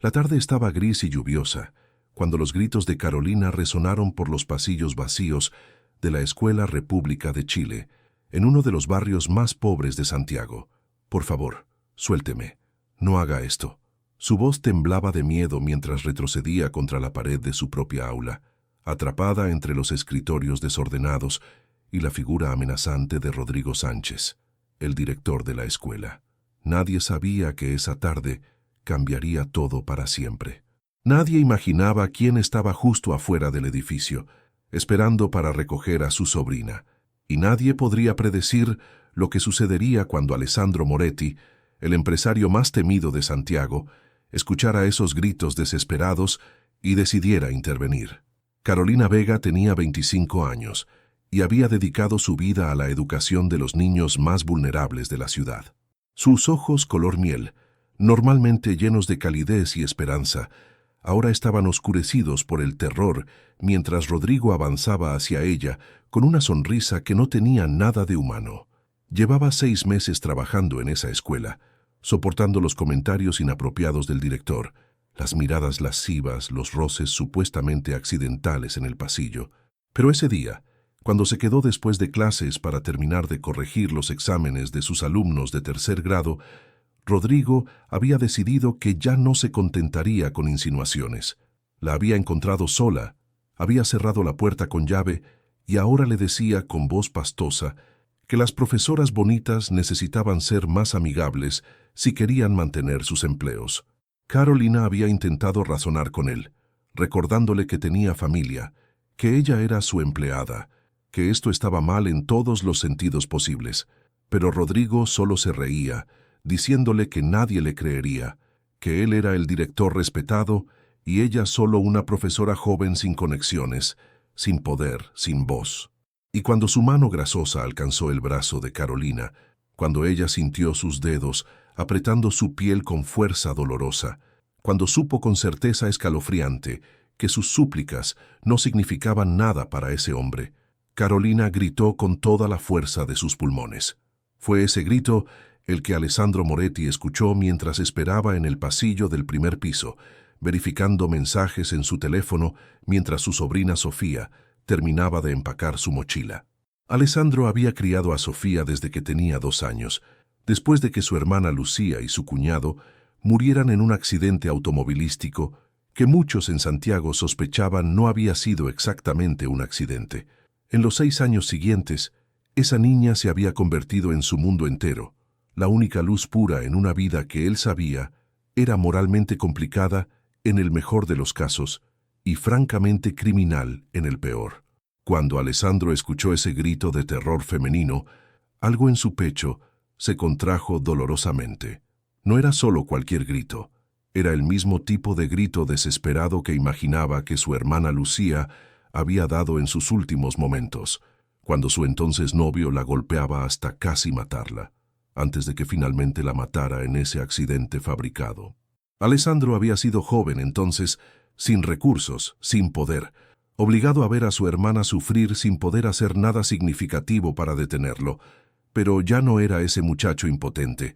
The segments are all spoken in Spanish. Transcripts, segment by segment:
La tarde estaba gris y lluviosa, cuando los gritos de Carolina resonaron por los pasillos vacíos de la Escuela República de Chile, en uno de los barrios más pobres de Santiago. «Por favor, suélteme. No haga esto». Su voz temblaba de miedo mientras retrocedía contra la pared de su propia aula, atrapada entre los escritorios desordenados y la figura amenazante de Rodrigo Sánchez, el director de la escuela. Nadie sabía que esa tarde cambiaría todo para siempre. Nadie imaginaba quién estaba justo afuera del edificio, esperando para recoger a su sobrina, y nadie podría predecir lo que sucedería cuando Alessandro Moretti, el empresario más temido de Santiago, escuchara esos gritos desesperados y decidiera intervenir. Carolina Vega tenía 25 años y había dedicado su vida a la educación de los niños más vulnerables de la ciudad. Sus ojos color miel, normalmente llenos de calidez y esperanza, ahora estaban oscurecidos por el terror mientras Rodrigo avanzaba hacia ella con una sonrisa que no tenía nada de humano. Llevaba 6 meses trabajando en esa escuela, soportando los comentarios inapropiados del director, las miradas lascivas, los roces supuestamente accidentales en el pasillo. Pero ese día, cuando se quedó después de clases para terminar de corregir los exámenes de sus alumnos de 3er grado, Rodrigo había decidido que ya no se contentaría con insinuaciones. La había encontrado sola, había cerrado la puerta con llave y ahora le decía con voz pastosa que las profesoras bonitas necesitaban ser más amigables si querían mantener sus empleos. Carolina había intentado razonar con él, recordándole que tenía familia, que ella era su empleada, que esto estaba mal en todos los sentidos posibles, pero Rodrigo solo se reía, diciéndole que nadie le creería, que él era el director respetado y ella solo una profesora joven sin conexiones, sin poder, sin voz. Y cuando su mano grasosa alcanzó el brazo de Carolina, cuando ella sintió sus dedos apretando su piel con fuerza dolorosa, cuando supo con certeza escalofriante que sus súplicas no significaban nada para ese hombre, Carolina gritó con toda la fuerza de sus pulmones. Fue ese grito el que Alessandro Moretti escuchó mientras esperaba en el pasillo del 1er piso, verificando mensajes en su teléfono mientras su sobrina Sofía terminaba de empacar su mochila. Alessandro había criado a Sofía desde que tenía 2 años, después de que su hermana Lucía y su cuñado murieran en un accidente automovilístico que muchos en Santiago sospechaban no había sido exactamente un accidente. En los 6 años siguientes, esa niña se había convertido en su mundo entero, la única luz pura en una vida que él sabía era moralmente complicada en el mejor de los casos y francamente criminal en el peor. Cuando Alessandro escuchó ese grito de terror femenino, algo en su pecho se contrajo dolorosamente. No era solo cualquier grito, era el mismo tipo de grito desesperado que imaginaba que su hermana Lucía había dado en sus últimos momentos, cuando su entonces novio la golpeaba hasta casi matarla, antes de que finalmente la matara en ese accidente fabricado. Alessandro había sido joven entonces, sin recursos, sin poder, obligado a ver a su hermana sufrir sin poder hacer nada significativo para detenerlo, pero ya no era ese muchacho impotente.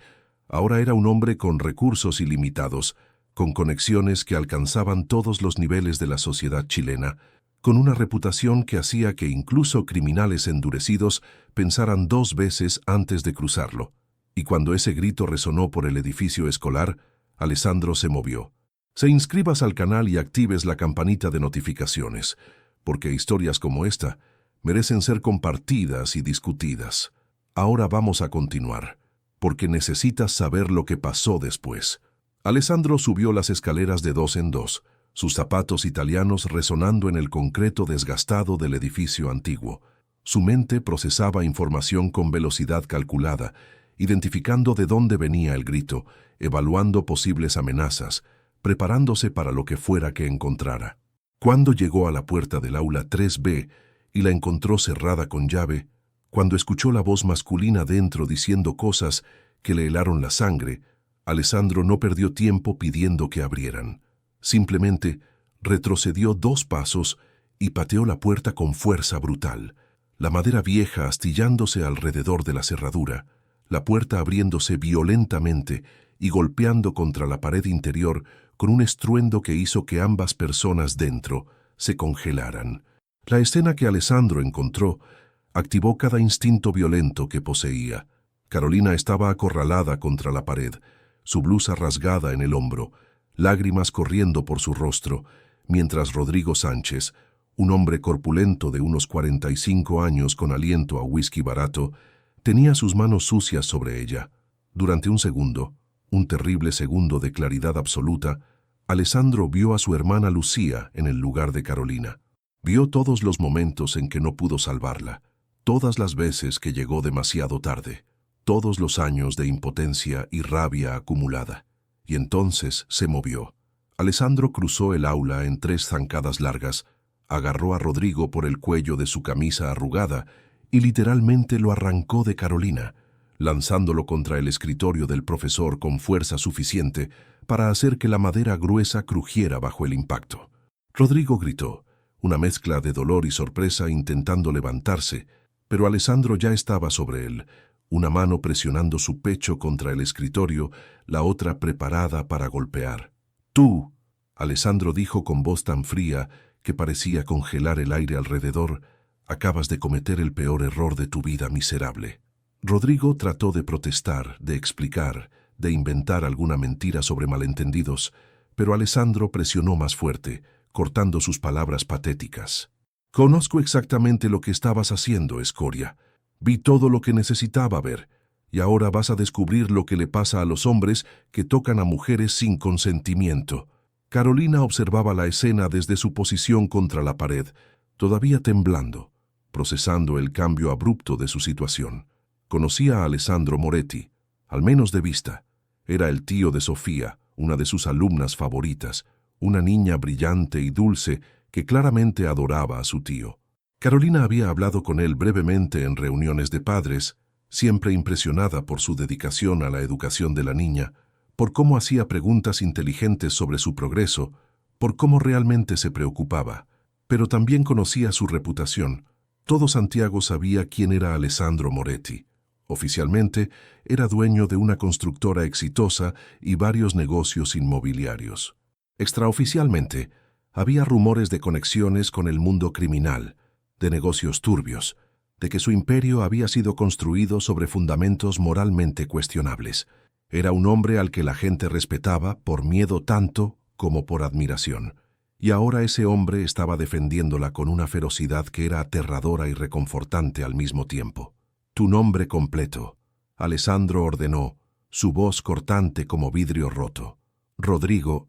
Ahora era un hombre con recursos ilimitados, con conexiones que alcanzaban todos los niveles de la sociedad chilena, con una reputación que hacía que incluso criminales endurecidos pensaran 2 veces antes de cruzarlo. Y cuando ese grito resonó por el edificio escolar, Alessandro se movió. Se inscribas al canal y actives la campanita de notificaciones, porque historias como esta merecen ser compartidas y discutidas. Ahora vamos a continuar, porque necesitas saber lo que pasó después. Alessandro subió las escaleras de 2 en 2, sus zapatos italianos resonando en el concreto desgastado del edificio antiguo. Su mente procesaba información con velocidad calculada, identificando de dónde venía el grito, evaluando posibles amenazas, preparándose para lo que fuera que encontrara. Cuando llegó a la puerta del aula 3B y la encontró cerrada con llave, cuando escuchó la voz masculina dentro diciendo cosas que le helaron la sangre, Alessandro no perdió tiempo pidiendo que abrieran. Simplemente retrocedió 2 pasos y pateó la puerta con fuerza brutal, la madera vieja astillándose alrededor de la cerradura, la puerta abriéndose violentamente y golpeando contra la pared interior con un estruendo que hizo que ambas personas dentro se congelaran. La escena que Alessandro encontró activó cada instinto violento que poseía. Carolina estaba acorralada contra la pared, su blusa rasgada en el hombro, lágrimas corriendo por su rostro, mientras Rodrigo Sánchez, un hombre corpulento de unos 45 años con aliento a whisky barato, tenía sus manos sucias sobre ella. Durante un segundo, un terrible segundo de claridad absoluta, Alessandro vio a su hermana Lucía en el lugar de Carolina. Vio todos los momentos en que no pudo salvarla, todas las veces que llegó demasiado tarde, todos los años de impotencia y rabia acumulada. Y entonces se movió. Alessandro cruzó el aula en 3 zancadas largas, agarró a Rodrigo por el cuello de su camisa arrugada y literalmente lo arrancó de Carolina, lanzándolo contra el escritorio del profesor con fuerza suficiente para hacer que la madera gruesa crujiera bajo el impacto. Rodrigo gritó, una mezcla de dolor y sorpresa intentando levantarse, pero Alessandro ya estaba sobre él, una mano presionando su pecho contra el escritorio, la otra preparada para golpear. «Tú», Alessandro dijo con voz tan fría que parecía congelar el aire alrededor, «acabas de cometer el peor error de tu vida miserable». Rodrigo trató de protestar, de explicar, de inventar alguna mentira sobre malentendidos, pero Alessandro presionó más fuerte, cortando sus palabras patéticas. «Conozco exactamente lo que estabas haciendo, escoria. Vi todo lo que necesitaba ver, y ahora vas a descubrir lo que le pasa a los hombres que tocan a mujeres sin consentimiento». Carolina observaba la escena desde su posición contra la pared, todavía temblando, procesando el cambio abrupto de su situación. Conocía a Alessandro Moretti, al menos de vista. Era el tío de Sofía, una de sus alumnas favoritas, una niña brillante y dulce que claramente adoraba a su tío. Carolina había hablado con él brevemente en reuniones de padres, siempre impresionada por su dedicación a la educación de la niña, por cómo hacía preguntas inteligentes sobre su progreso, por cómo realmente se preocupaba. Pero también conocía su reputación. Todo Santiago sabía quién era Alessandro Moretti. Oficialmente, era dueño de una constructora exitosa y varios negocios inmobiliarios. Extraoficialmente, había rumores de conexiones con el mundo criminal, de negocios turbios, de que su imperio había sido construido sobre fundamentos moralmente cuestionables. Era un hombre al que la gente respetaba por miedo tanto como por admiración. Y ahora ese hombre estaba defendiéndola con una ferocidad que era aterradora y reconfortante al mismo tiempo. «Tu nombre completo», Alessandro ordenó, su voz cortante como vidrio roto. «Rodrigo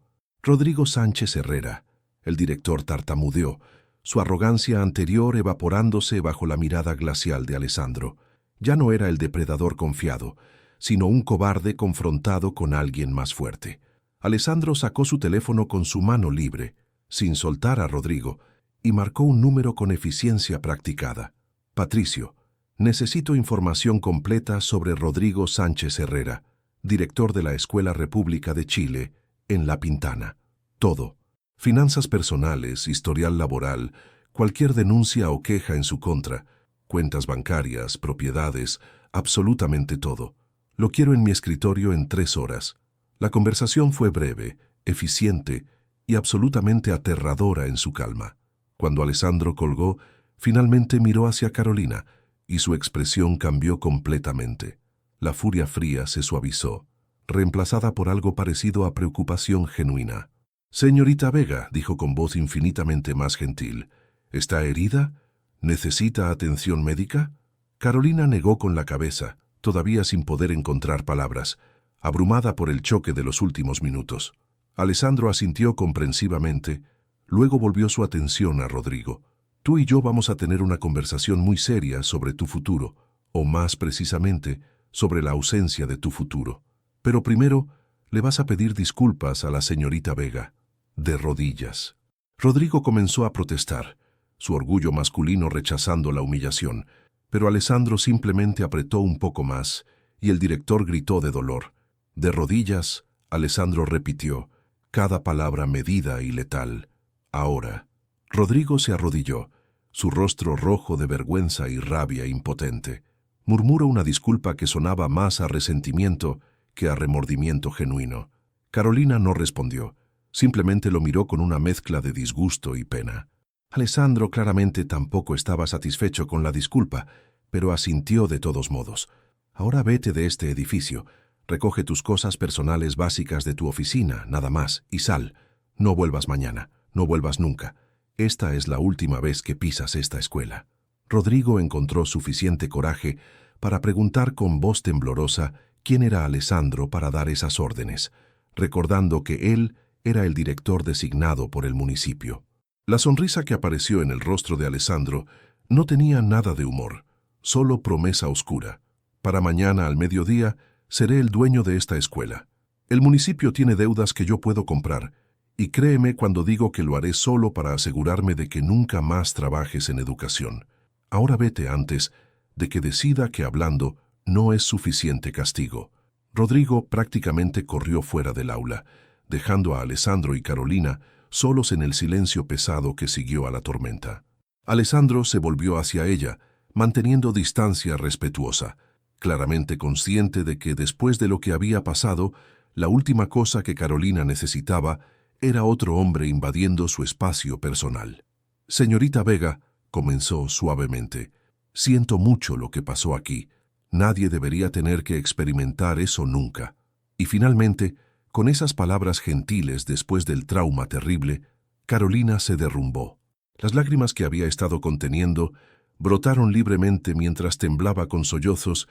Sánchez Herrera». El director tartamudeó, su arrogancia anterior evaporándose bajo la mirada glacial de Alessandro. Ya no era el depredador confiado, sino un cobarde confrontado con alguien más fuerte. Alessandro sacó su teléfono con su mano libre, sin soltar a Rodrigo, y marcó un número con eficiencia practicada. «Patricio, necesito información completa sobre Rodrigo Sánchez Herrera, director de la Escuela República de Chile, en La Pintana. Todo. Finanzas personales, historial laboral, cualquier denuncia o queja en su contra, cuentas bancarias, propiedades, absolutamente todo. Lo quiero en mi escritorio en 3 horas». La conversación fue breve, eficiente y absolutamente aterradora en su calma. Cuando Alessandro colgó, finalmente miró hacia Carolina y su expresión cambió completamente. La furia fría se suavizó, reemplazada por algo parecido a preocupación genuina. «Señorita Vega», dijo con voz infinitamente más gentil, «¿está herida? ¿Necesita atención médica?» Carolina negó con la cabeza, todavía sin poder encontrar palabras, abrumada por el choque de los últimos minutos. Alessandro asintió comprensivamente, luego volvió su atención a Rodrigo. «Tú y yo vamos a tener una conversación muy seria sobre tu futuro, o más precisamente, sobre la ausencia de tu futuro. Pero primero, le vas a pedir disculpas a la señorita Vega, de rodillas». Rodrigo comenzó a protestar, su orgullo masculino rechazando la humillación, pero Alessandro simplemente apretó un poco más, y el director gritó de dolor. «De rodillas», Alessandro repitió, cada palabra medida y letal. «Ahora». Rodrigo se arrodilló, su rostro rojo de vergüenza y rabia impotente. Murmuró una disculpa que sonaba más a resentimiento que a remordimiento genuino. Carolina no respondió. Simplemente lo miró con una mezcla de disgusto y pena. Alessandro claramente tampoco estaba satisfecho con la disculpa, pero asintió de todos modos. Ahora vete de este edificio, recoge tus cosas personales básicas de tu oficina, nada más, y sal. No vuelvas mañana, no vuelvas nunca. Esta es la última vez que pisas esta escuela. Rodrigo encontró suficiente coraje para preguntar con voz temblorosa quién era Alessandro para dar esas órdenes, recordando que él era el director designado por el municipio. La sonrisa que apareció en el rostro de Alessandro no tenía nada de humor, solo promesa oscura. Para mañana al mediodía seré el dueño de esta escuela. El municipio tiene deudas que yo puedo comprar, y créeme cuando digo que lo haré solo para asegurarme de que nunca más trabajes en educación. Ahora vete antes de que decida que hablando no es suficiente castigo. Rodrigo prácticamente corrió fuera del aula, dejando a Alessandro y Carolina solos en el silencio pesado que siguió a la tormenta. Alessandro se volvió hacia ella, manteniendo distancia respetuosa, claramente consciente de que después de lo que había pasado, la última cosa que Carolina necesitaba era otro hombre invadiendo su espacio personal. Señorita Vega, comenzó suavemente, siento mucho lo que pasó aquí. Nadie debería tener que experimentar eso nunca. Y finalmente, con esas palabras gentiles después del trauma terrible, Carolina se derrumbó. Las lágrimas que había estado conteniendo brotaron libremente mientras temblaba con sollozos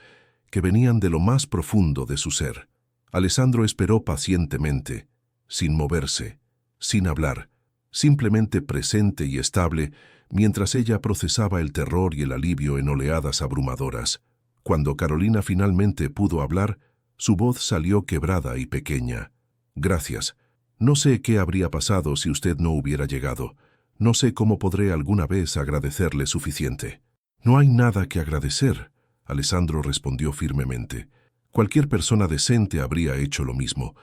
que venían de lo más profundo de su ser. Alessandro esperó pacientemente, sin moverse, sin hablar, simplemente presente y estable, mientras ella procesaba el terror y el alivio en oleadas abrumadoras. Cuando Carolina finalmente pudo hablar, su voz salió quebrada y pequeña. Gracias. No sé qué habría pasado si usted no hubiera llegado. No sé cómo podré alguna vez agradecerle suficiente. No hay nada que agradecer, Alessandro respondió firmemente. Cualquier persona decente habría hecho lo mismo.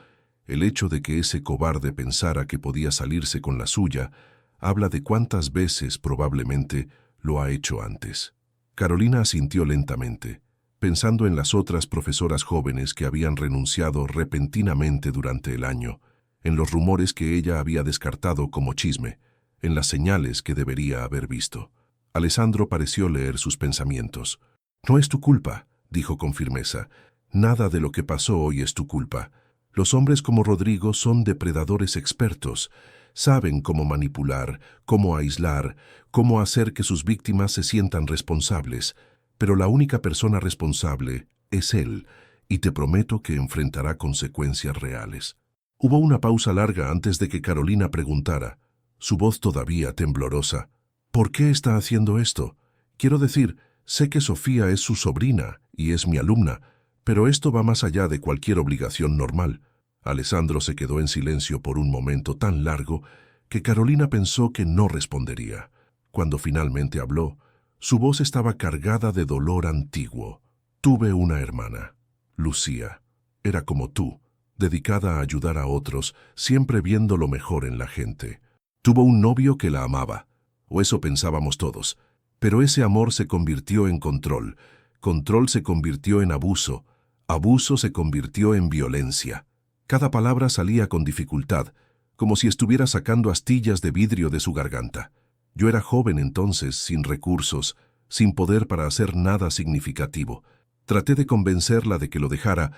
El hecho de que ese cobarde pensara que podía salirse con la suya habla de cuántas veces probablemente lo ha hecho antes. Carolina asintió lentamente, pensando en las otras profesoras jóvenes que habían renunciado repentinamente durante el año, en los rumores que ella había descartado como chisme, en las señales que debería haber visto. Alessandro pareció leer sus pensamientos. «No es tu culpa», dijo con firmeza. «Nada de lo que pasó hoy es tu culpa. Los hombres como Rodrigo son depredadores expertos. Saben cómo manipular, cómo aislar, cómo hacer que sus víctimas se sientan responsables. Pero la única persona responsable es él, y te prometo que enfrentará consecuencias reales». Hubo una pausa larga antes de que Carolina preguntara, su voz todavía temblorosa. «¿Por qué está haciendo esto? Quiero decir, sé que Sofía es su sobrina y es mi alumna, pero esto va más allá de cualquier obligación normal». Alessandro se quedó en silencio por un momento tan largo que Carolina pensó que no respondería. Cuando finalmente habló, su voz estaba cargada de dolor antiguo. «Tuve una hermana, Lucía. Era como tú, dedicada a ayudar a otros, siempre viendo lo mejor en la gente. Tuvo un novio que la amaba, o eso pensábamos todos, pero ese amor se convirtió en control, control se convirtió en abuso, abuso se convirtió en violencia». Cada palabra salía con dificultad, como si estuviera sacando astillas de vidrio de su garganta. Yo era joven entonces, sin recursos, sin poder para hacer nada significativo. Traté de convencerla de que lo dejara,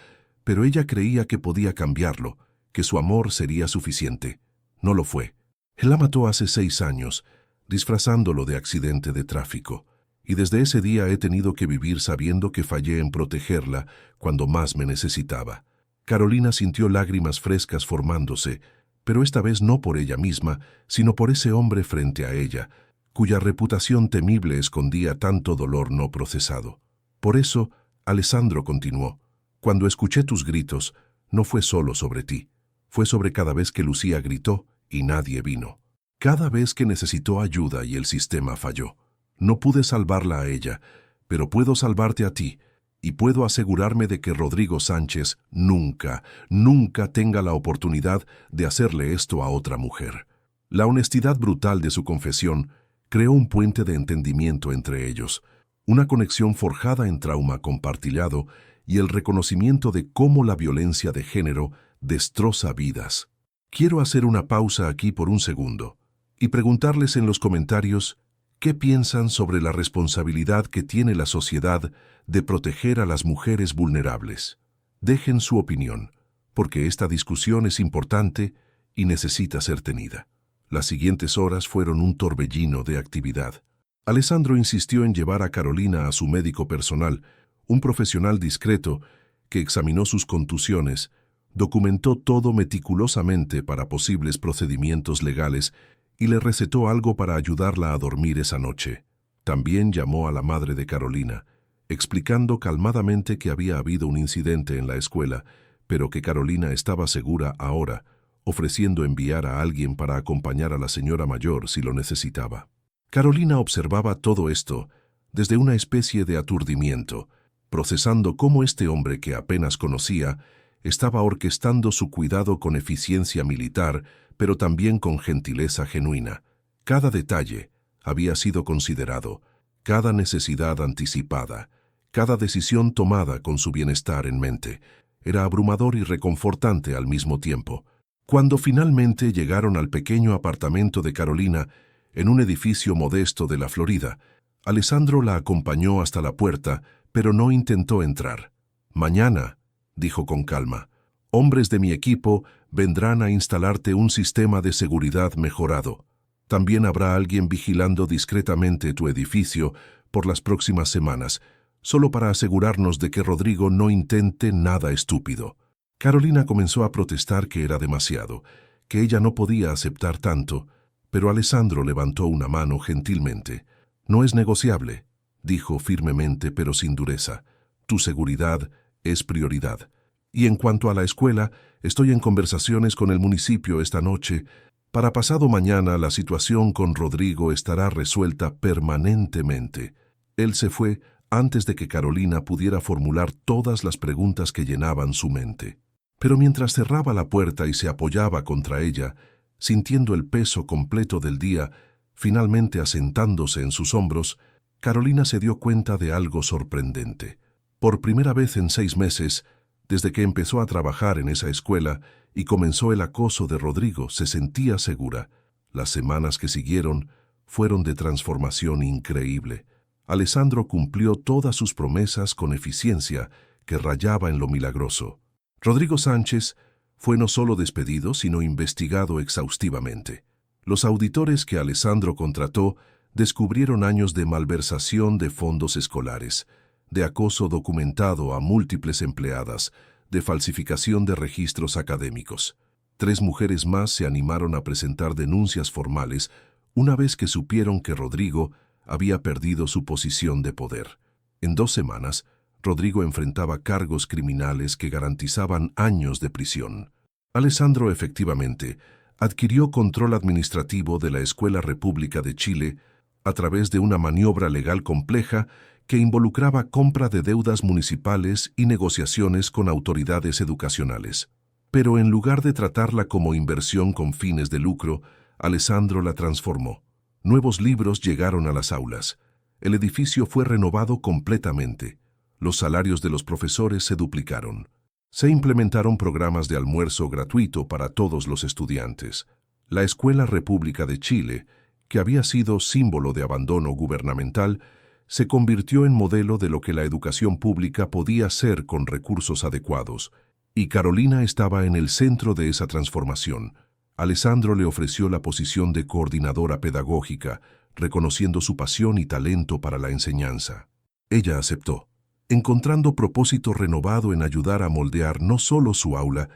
pero ella creía que podía cambiarlo, que su amor sería suficiente. No lo fue. Él la mató hace 6 años, disfrazándolo de accidente de tráfico, y desde ese día he tenido que vivir sabiendo que fallé en protegerla cuando más me necesitaba. Carolina sintió lágrimas frescas formándose, pero esta vez no por ella misma, sino por ese hombre frente a ella, cuya reputación temible escondía tanto dolor no procesado. Por eso, Alessandro continuó, cuando escuché tus gritos, no fue solo sobre ti, fue sobre cada vez que Lucía gritó y nadie vino. Cada vez que necesitó ayuda y el sistema falló. No pude salvarla a ella, pero puedo salvarte a ti, y puedo asegurarme de que Rodrigo Sánchez nunca, nunca tenga la oportunidad de hacerle esto a otra mujer. La honestidad brutal de su confesión creó un puente de entendimiento entre ellos, una conexión forjada en trauma compartillado y el reconocimiento de cómo la violencia de género destroza vidas. Quiero hacer una pausa aquí por un segundo y preguntarles en los comentarios qué piensan sobre la responsabilidad que tiene la sociedad de proteger a las mujeres vulnerables. Dejen su opinión, porque esta discusión es importante y necesita ser tenida. Las siguientes horas fueron un torbellino de actividad. Alessandro insistió en llevar a Carolina a su médico personal, un profesional discreto que examinó sus contusiones, documentó todo meticulosamente para posibles procedimientos legales y le recetó algo para ayudarla a dormir esa noche. También llamó a la madre de Carolina, explicando calmadamente que había habido un incidente en la escuela, pero que Carolina estaba segura ahora, ofreciendo enviar a alguien para acompañar a la señora mayor si lo necesitaba. Carolina observaba todo esto desde una especie de aturdimiento, procesando cómo este hombre que apenas conocía estaba orquestando su cuidado con eficiencia militar, pero también con gentileza genuina. Cada detalle había sido considerado, cada necesidad anticipada, cada decisión tomada con su bienestar en mente. Era abrumador y reconfortante al mismo tiempo. Cuando finalmente llegaron al pequeño apartamento de Carolina, en un edificio modesto de la Florida, Alessandro la acompañó hasta la puerta, pero no intentó entrar. «Mañana», dijo con calma, «hombres de mi equipo vendrán a instalarte un sistema de seguridad mejorado. También habrá alguien vigilando discretamente tu edificio por las próximas semanas, solo para asegurarnos de que Rodrigo no intente nada estúpido». Carolina comenzó a protestar que era demasiado, que ella no podía aceptar tanto, pero Alessandro levantó una mano gentilmente. «No es negociable», dijo firmemente pero sin dureza. «Tu seguridad es prioridad. Y en cuanto a la escuela, estoy en conversaciones con el municipio esta noche. Para pasado mañana la situación con Rodrigo estará resuelta permanentemente». Él se fue antes de que Carolina pudiera formular todas las preguntas que llenaban su mente. Pero mientras cerraba la puerta y se apoyaba contra ella, sintiendo el peso completo del día, finalmente asentándose en sus hombros, Carolina se dio cuenta de algo sorprendente. Por primera vez en 6 meses, desde que empezó a trabajar en esa escuela y comenzó el acoso de Rodrigo, se sentía segura. Las semanas que siguieron fueron de transformación increíble. Alessandro cumplió todas sus promesas con eficiencia que rayaba en lo milagroso. Rodrigo Sánchez fue no solo despedido, sino investigado exhaustivamente. Los auditores que Alessandro contrató descubrieron años de malversación de fondos escolares, de acoso documentado a múltiples empleadas, de falsificación de registros académicos. 3 mujeres más se animaron a presentar denuncias formales una vez que supieron que Rodrigo había perdido su posición de poder. En 2 semanas, Rodrigo enfrentaba cargos criminales que garantizaban años de prisión. Alessandro efectivamente adquirió control administrativo de la Escuela República de Chile a través de una maniobra legal compleja que involucraba compra de deudas municipales y negociaciones con autoridades educacionales. Pero en lugar de tratarla como inversión con fines de lucro, Alessandro la transformó. Nuevos libros llegaron a las aulas. El edificio fue renovado completamente. Los salarios de los profesores se duplicaron. Se implementaron programas de almuerzo gratuito para todos los estudiantes. La Escuela República de Chile, que había sido símbolo de abandono gubernamental, se convirtió en modelo de lo que la educación pública podía ser con recursos adecuados, y Carolina estaba en el centro de esa transformación. Alessandro le ofreció la posición de coordinadora pedagógica, reconociendo su pasión y talento para la enseñanza. Ella aceptó, encontrando propósito renovado en ayudar a moldear no solo su aula,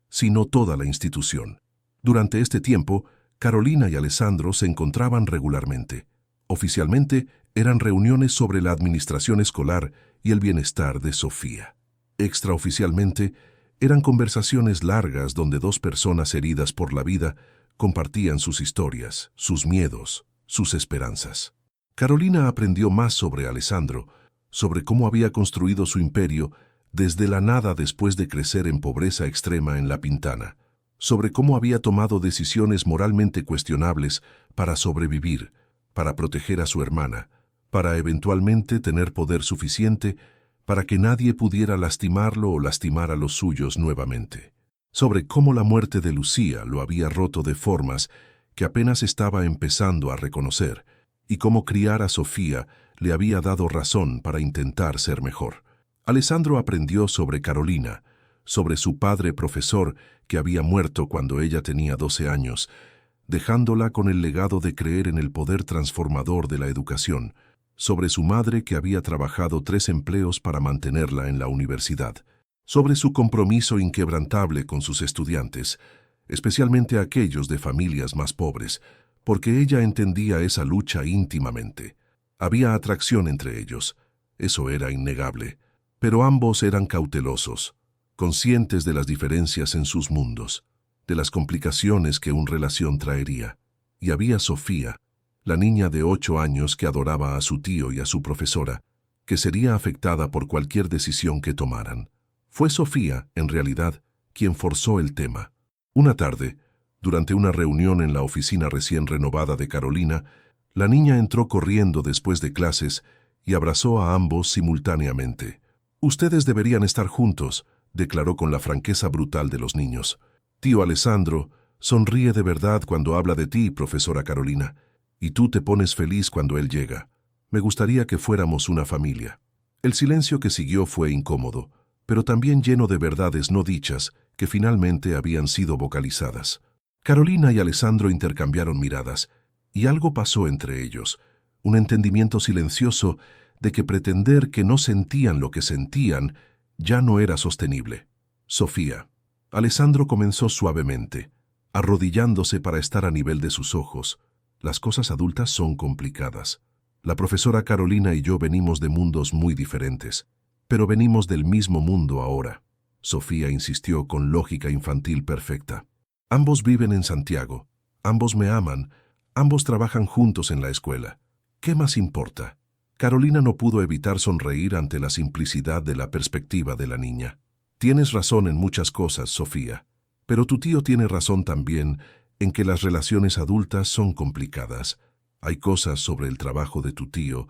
sino toda la institución. Durante este tiempo, Carolina y Alessandro se encontraban regularmente. Oficialmente, eran reuniones sobre la administración escolar y el bienestar de Sofía. Extraoficialmente, eran conversaciones largas donde 2 personas heridas por la vida compartían sus historias, sus miedos, sus esperanzas. Carolina aprendió más sobre Alessandro, sobre cómo había construido su imperio desde la nada después de crecer en pobreza extrema en La Pintana, sobre cómo había tomado decisiones moralmente cuestionables para sobrevivir, para proteger a su hermana, para eventualmente tener poder suficiente para que nadie pudiera lastimarlo o lastimar a los suyos nuevamente. sobre cómo la muerte de Lucía lo había roto de formas que apenas estaba empezando a reconocer, y cómo criar a Sofía le había dado razón para intentar ser mejor. Alessandro aprendió sobre Carolina, sobre su padre profesor que había muerto cuando ella tenía 12 años, dejándola con el legado de creer en el poder transformador de la educación, sobre su madre que había trabajado 3 empleos para mantenerla en la universidad, sobre su compromiso inquebrantable con sus estudiantes, especialmente aquellos de familias más pobres, porque ella entendía esa lucha íntimamente. Había atracción entre ellos, eso era innegable, pero ambos eran cautelosos, conscientes de las diferencias en sus mundos, de las complicaciones que una relación traería. Y había Sofía, la niña de 8 años que adoraba a su tío y a su profesora, que sería afectada por cualquier decisión que tomaran. Fue Sofía, en realidad, quien forzó el tema. Una tarde, durante una reunión en la oficina recién renovada de Carolina, la niña entró corriendo después de clases y abrazó a ambos simultáneamente. «Ustedes deberían estar juntos», declaró con la franqueza brutal de los niños. «Tío Alessandro sonríe de verdad cuando habla de ti, profesora Carolina, y tú te pones feliz cuando él llega. Me gustaría que fuéramos una familia». El silencio que siguió fue incómodo, pero también lleno de verdades no dichas que finalmente habían sido vocalizadas. Carolina y Alessandro intercambiaron miradas, y algo pasó entre ellos, un entendimiento silencioso de que pretender que no sentían lo que sentían ya no era sostenible. «Sofía». Alessandro comenzó suavemente, arrodillándose para estar a nivel de sus ojos. «Las cosas adultas son complicadas. La profesora Carolina y yo venimos de mundos muy diferentes, pero venimos del mismo mundo ahora». Sofía insistió con lógica infantil perfecta. «Ambos viven en Santiago, ambos me aman, ambos trabajan juntos en la escuela. ¿Qué más importa?». Carolina no pudo evitar sonreír ante la simplicidad de la perspectiva de la niña. «Tienes razón en muchas cosas, Sofía, pero tu tío tiene razón también en que las relaciones adultas son complicadas. Hay cosas sobre el trabajo de tu tío,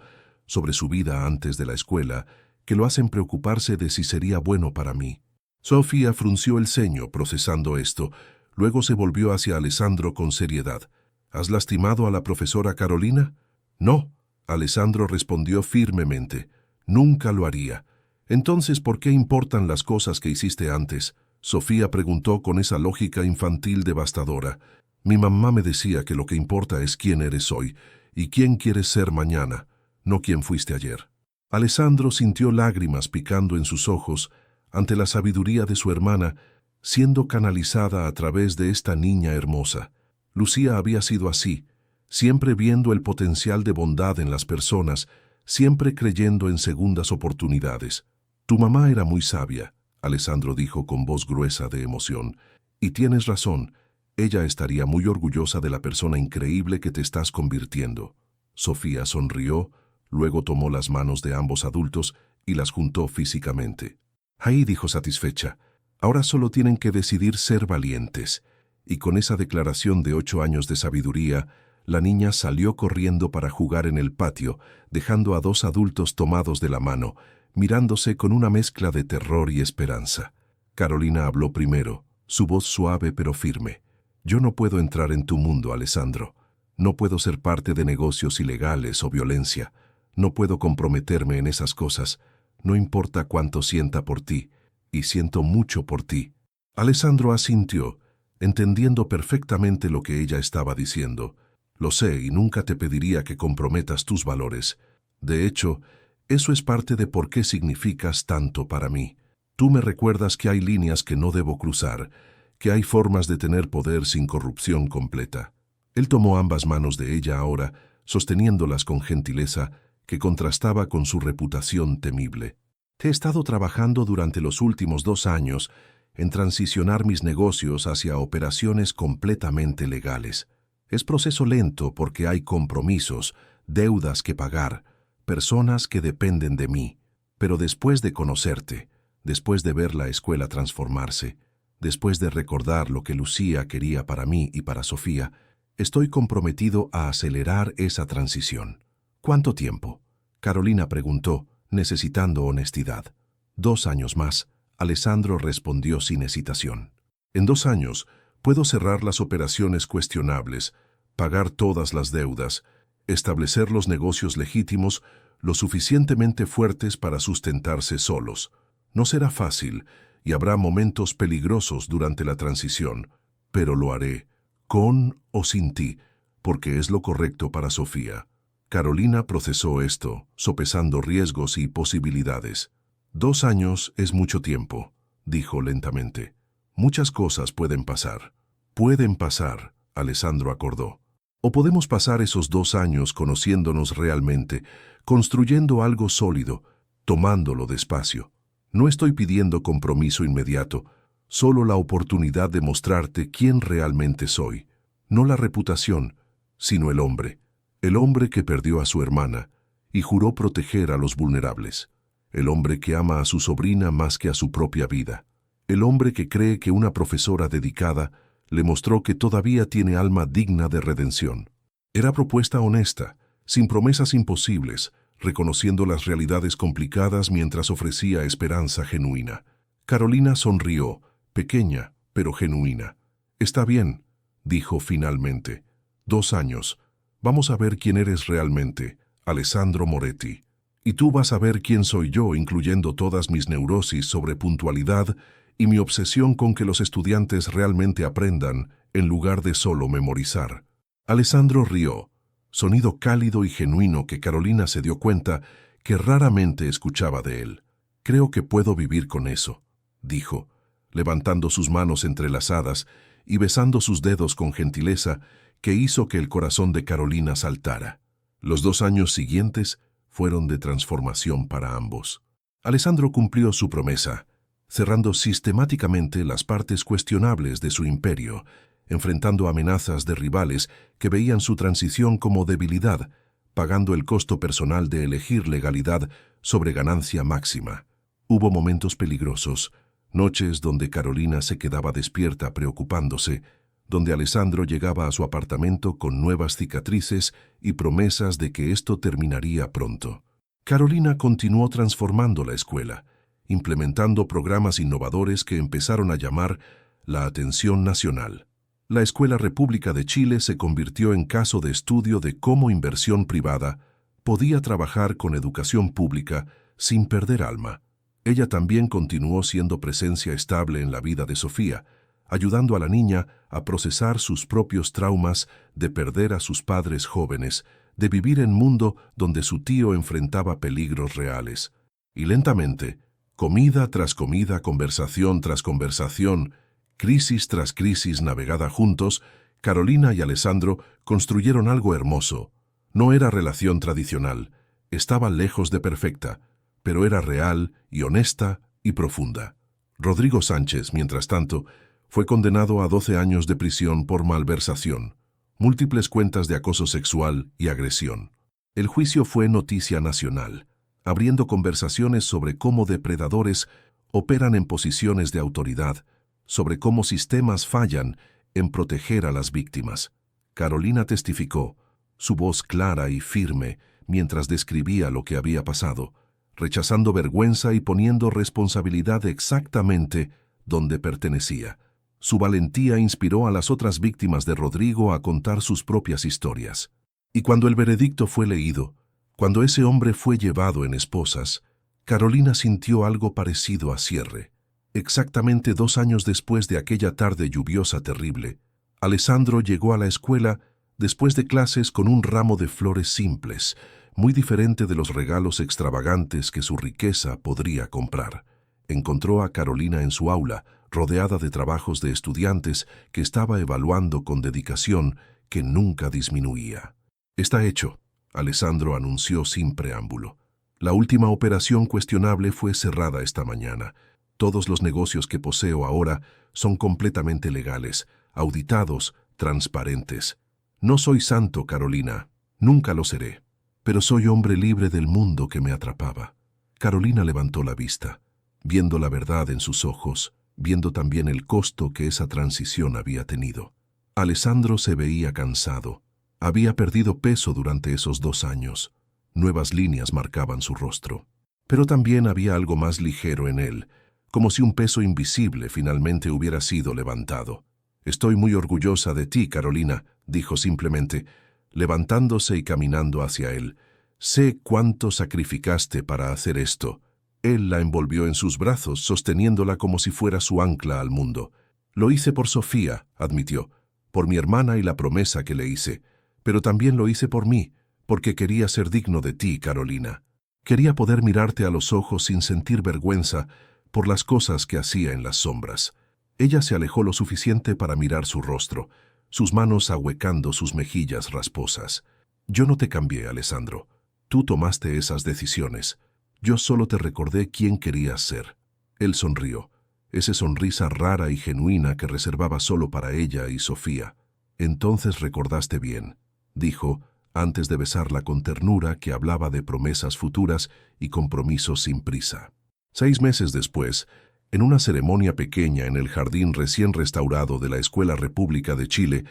sobre su vida antes de la escuela, que lo hacen preocuparse de si sería bueno para mí». Sofía frunció el ceño procesando esto, luego se volvió hacia Alessandro con seriedad. «¿Has lastimado a la profesora Carolina?». «No», Alessandro respondió firmemente. «Nunca lo haría». «Entonces, ¿por qué importan las cosas que hiciste antes?». Sofía preguntó con esa lógica infantil devastadora. «Mi mamá me decía que lo que importa es quién eres hoy y quién quieres ser mañana, no quién fuiste ayer». Alessandro sintió lágrimas picando en sus ojos ante la sabiduría de su hermana, siendo canalizada a través de esta niña hermosa. Lucía había sido así, siempre viendo el potencial de bondad en las personas, siempre creyendo en segundas oportunidades. «Tu mamá era muy sabia», Alessandro dijo con voz gruesa de emoción, «y tienes razón, ella estaría muy orgullosa de la persona increíble que te estás convirtiendo». Sofía sonrió, luego tomó las manos de ambos adultos y las juntó físicamente. «Ahí», dijo satisfecha, «ahora solo tienen que decidir ser valientes». Y con esa declaración de 8 años de sabiduría, la niña salió corriendo para jugar en el patio, dejando a 2 adultos tomados de la mano, mirándose con una mezcla de terror y esperanza. Carolina habló primero, su voz suave pero firme. «Yo no puedo entrar en tu mundo, Alessandro. No puedo ser parte de negocios ilegales o violencia. No puedo comprometerme en esas cosas. No importa cuánto sienta por ti, y siento mucho por ti». Alessandro asintió, entendiendo perfectamente lo que ella estaba diciendo. «Lo sé y nunca te pediría que comprometas tus valores. De hecho, eso es parte de por qué significas tanto para mí. Tú me recuerdas que hay líneas que no debo cruzar, que hay formas de tener poder sin corrupción completa». Él tomó ambas manos de ella ahora, sosteniéndolas con gentileza que contrastaba con su reputación temible. «He estado trabajando durante los últimos 2 años en transicionar mis negocios hacia operaciones completamente legales. Es proceso lento porque hay compromisos, deudas que pagar, personas que dependen de mí. Pero después de conocerte, después de ver la escuela transformarse, después de recordar lo que Lucía quería para mí y para Sofía, estoy comprometido a acelerar esa transición». «¿Cuánto tiempo?», Carolina preguntó, necesitando honestidad. «2 años más», Alessandro respondió sin hesitación. En 2 años, puedo cerrar las operaciones cuestionables, pagar todas las deudas, establecer los negocios legítimos lo suficientemente fuertes para sustentarse solos. No será fácil y habrá momentos peligrosos durante la transición, pero lo haré, con o sin ti, porque es lo correcto para Sofía. Carolina procesó esto, sopesando riesgos y posibilidades. 2 años es mucho tiempo, dijo lentamente. Muchas cosas pueden pasar. Pueden pasar, Alessandro acordó. O podemos pasar esos 2 años conociéndonos realmente, construyendo algo sólido, tomándolo despacio. No estoy pidiendo compromiso inmediato, solo la oportunidad de mostrarte quién realmente soy. No la reputación, sino el hombre que perdió a su hermana y juró proteger a los vulnerables. El hombre que ama a su sobrina más que a su propia vida. El hombre que cree que una profesora dedicada le mostró que todavía tiene alma digna de redención. Era propuesta honesta, sin promesas imposibles, reconociendo las realidades complicadas mientras ofrecía esperanza genuina. Carolina sonrió, pequeña, pero genuina. «Está bien», dijo finalmente. 2 años. Vamos a ver quién eres realmente, Alessandro Moretti. Y tú vas a ver quién soy yo, incluyendo todas mis neurosis sobre puntualidad y mi obsesión con que los estudiantes realmente aprendan, en lugar de solo memorizar. Alessandro rió, sonido cálido y genuino que Carolina se dio cuenta que raramente escuchaba de él. «Creo que puedo vivir con eso», dijo, levantando sus manos entrelazadas y besando sus dedos con gentileza que hizo que el corazón de Carolina saltara. Los 2 años siguientes fueron de transformación para ambos. Alessandro cumplió su promesa, cerrando sistemáticamente las partes cuestionables de su imperio, enfrentando amenazas de rivales que veían su transición como debilidad, pagando el costo personal de elegir legalidad sobre ganancia máxima. Hubo momentos peligrosos, noches donde Carolina se quedaba despierta preocupándose, donde Alessandro llegaba a su apartamento con nuevas cicatrices y promesas de que esto terminaría pronto. Carolina continuó transformando la escuela, implementando programas innovadores que empezaron a llamar la atención nacional. La Escuela República de Chile se convirtió en caso de estudio de cómo inversión privada podía trabajar con educación pública sin perder alma. Ella también continuó siendo presencia estable en la vida de Sofía, ayudando a la niña a procesar sus propios traumas de perder a sus padres jóvenes, de vivir en un mundo donde su tío enfrentaba peligros reales. Y lentamente, comida tras comida, conversación tras conversación, crisis tras crisis navegada juntos, Carolina y Alessandro construyeron algo hermoso. No era relación tradicional, estaba lejos de perfecta, pero era real y honesta y profunda. Rodrigo Sánchez, mientras tanto, fue condenado a 12 años de prisión por malversación, múltiples cuentas de acoso sexual y agresión. El juicio fue noticia nacional, abriendo conversaciones sobre cómo depredadores operan en posiciones de autoridad, sobre cómo sistemas fallan en proteger a las víctimas. Carolina testificó, su voz clara y firme, mientras describía lo que había pasado, rechazando vergüenza y poniendo responsabilidad exactamente donde pertenecía. Su valentía inspiró a las otras víctimas de Rodrigo a contar sus propias historias. Y cuando el veredicto fue leído, cuando ese hombre fue llevado en esposas, Carolina sintió algo parecido a cierre. Exactamente 2 años después de aquella tarde lluviosa terrible, Alessandro llegó a la escuela después de clases con un ramo de flores simples, muy diferente de los regalos extravagantes que su riqueza podría comprar. Encontró a Carolina en su aula, rodeada de trabajos de estudiantes que estaba evaluando con dedicación que nunca disminuía. «Está hecho», Alessandro anunció sin preámbulo. «La última operación cuestionable fue cerrada esta mañana. Todos los negocios que poseo ahora son completamente legales, auditados, transparentes. No soy santo, Carolina, nunca lo seré, pero soy hombre libre del mundo que me atrapaba». Carolina levantó la vista, viendo la verdad en sus ojos, viendo también el costo que esa transición había tenido. Alessandro se veía cansado. Había perdido peso durante esos 2 años. Nuevas líneas marcaban su rostro. Pero también había algo más ligero en él, como si un peso invisible finalmente hubiera sido levantado. «Estoy muy orgullosa de ti, Carolina», dijo simplemente, levantándose y caminando hacia él. «Sé cuánto sacrificaste para hacer esto». Él la envolvió en sus brazos, sosteniéndola como si fuera su ancla al mundo. «Lo hice por Sofía», admitió, «por mi hermana y la promesa que le hice, pero también lo hice por mí, porque quería ser digno de ti, Carolina. Quería poder mirarte a los ojos sin sentir vergüenza por las cosas que hacía en las sombras». Ella se alejó lo suficiente para mirar su rostro, sus manos ahuecando sus mejillas rasposas. «Yo no te cambié, Alessandro. Tú tomaste esas decisiones. Yo solo te recordé quién querías ser». Él sonrió, esa sonrisa rara y genuina que reservaba solo para ella y Sofía. «Entonces recordaste bien», dijo, antes de besarla con ternura que hablaba de promesas futuras y compromisos sin prisa. 6 meses después, en una ceremonia pequeña en el jardín recién restaurado de la Escuela República de Chile,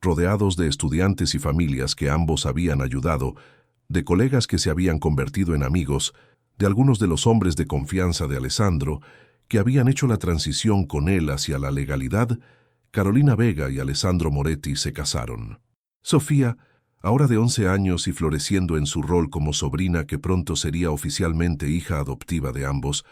rodeados de estudiantes y familias que ambos habían ayudado, de colegas que se habían convertido en amigos, de algunos de los hombres de confianza de Alessandro, que habían hecho la transición con él hacia la legalidad, Carolina Vega y Alessandro Moretti se casaron. Sofía, ahora de 11 años y floreciendo en su rol como sobrina que pronto sería oficialmente hija adoptiva de ambos,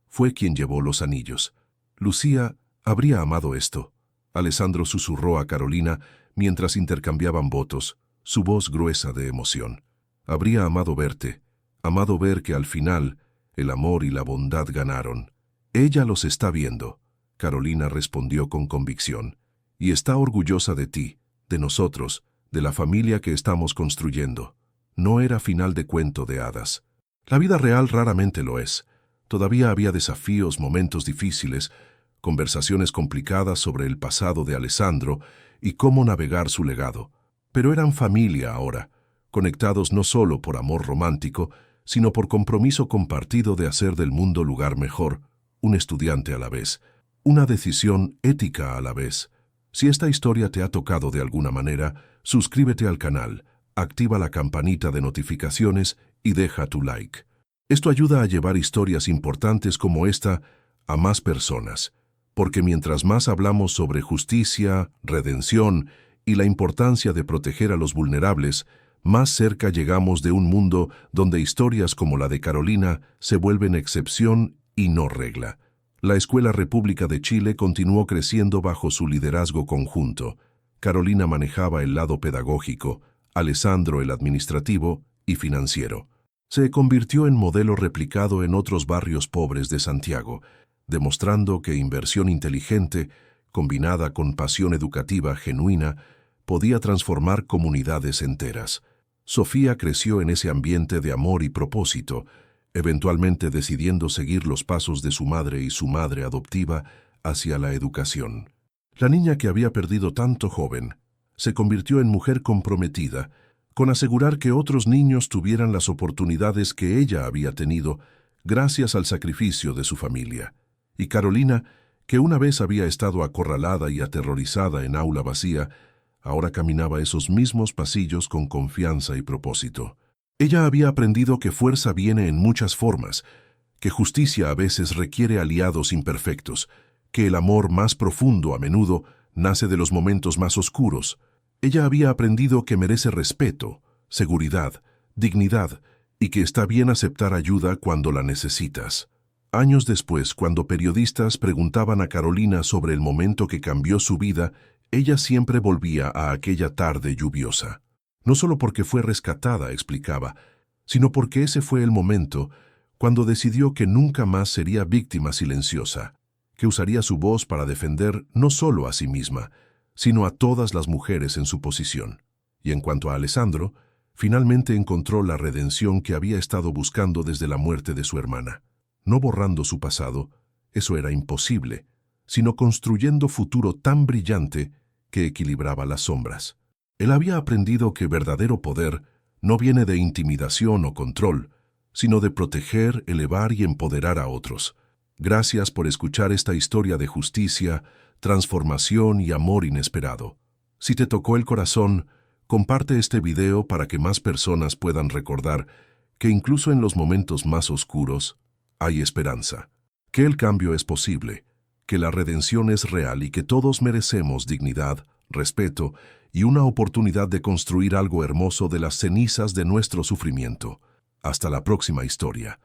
fue quien llevó los anillos. Lucía habría amado esto. Alessandro susurró a Carolina mientras intercambiaban votos, su voz gruesa de emoción. «Habría amado verte, amado ver que al final el amor y la bondad ganaron. Ella los está viendo», Carolina respondió con convicción, «y está orgullosa de ti, de nosotros, de la familia que estamos construyendo». No era final de cuento de hadas. La vida real raramente lo es. Todavía había desafíos, momentos difíciles, conversaciones complicadas sobre el pasado de Alessandro y cómo navegar su legado. Pero eran familia ahora, conectados no solo por amor romántico, sino por compromiso compartido de hacer del mundo lugar mejor, un estudiante a la vez, una decisión ética a la vez. Si esta historia te ha tocado de alguna manera, suscríbete al canal, activa la campanita de notificaciones y deja tu like. Esto ayuda a llevar historias importantes como esta a más personas, porque mientras más hablamos sobre justicia, redención y la importancia de proteger a los vulnerables, más cerca llegamos de un mundo donde historias como la de Carolina se vuelven excepción y no regla. La Escuela República de Chile continuó creciendo bajo su liderazgo conjunto. Carolina manejaba el lado pedagógico, Alessandro el administrativo y financiero. Se convirtió en modelo replicado en otros barrios pobres de Santiago, demostrando que inversión inteligente, combinada con pasión educativa genuina, podía transformar comunidades enteras. Sofía creció en ese ambiente de amor y propósito, eventualmente decidiendo seguir los pasos de su madre y su madre adoptiva hacia la educación. La niña que había perdido tanto joven se convirtió en mujer comprometida, con asegurar que otros niños tuvieran las oportunidades que ella había tenido gracias al sacrificio de su familia. Y Carolina, que una vez había estado acorralada y aterrorizada en aula vacía, ahora caminaba esos mismos pasillos con confianza y propósito. Ella había aprendido que fuerza viene en muchas formas, que justicia a veces requiere aliados imperfectos, que el amor más profundo a menudo nace de los momentos más oscuros. Ella había aprendido que merece respeto, seguridad, dignidad y que está bien aceptar ayuda cuando la necesitas. Años después, cuando periodistas preguntaban a Carolina sobre el momento que cambió su vida, ella siempre volvía a aquella tarde lluviosa. No solo porque fue rescatada, explicaba, sino porque ese fue el momento cuando decidió que nunca más sería víctima silenciosa, que usaría su voz para defender no solo a sí misma, sino a todas las mujeres en su posición. Y en cuanto a Alessandro, finalmente encontró la redención que había estado buscando desde la muerte de su hermana. No borrando su pasado, eso era imposible, sino construyendo futuro tan brillante que equilibraba las sombras. Él había aprendido que verdadero poder no viene de intimidación o control, sino de proteger, elevar y empoderar a otros. Gracias por escuchar esta historia de justicia, transformación y amor inesperado. Si te tocó el corazón, comparte este video para que más personas puedan recordar que incluso en los momentos más oscuros hay esperanza. que el cambio es posible, que la redención es real y que todos merecemos dignidad, respeto y una oportunidad de construir algo hermoso de las cenizas de nuestro sufrimiento. Hasta la próxima historia.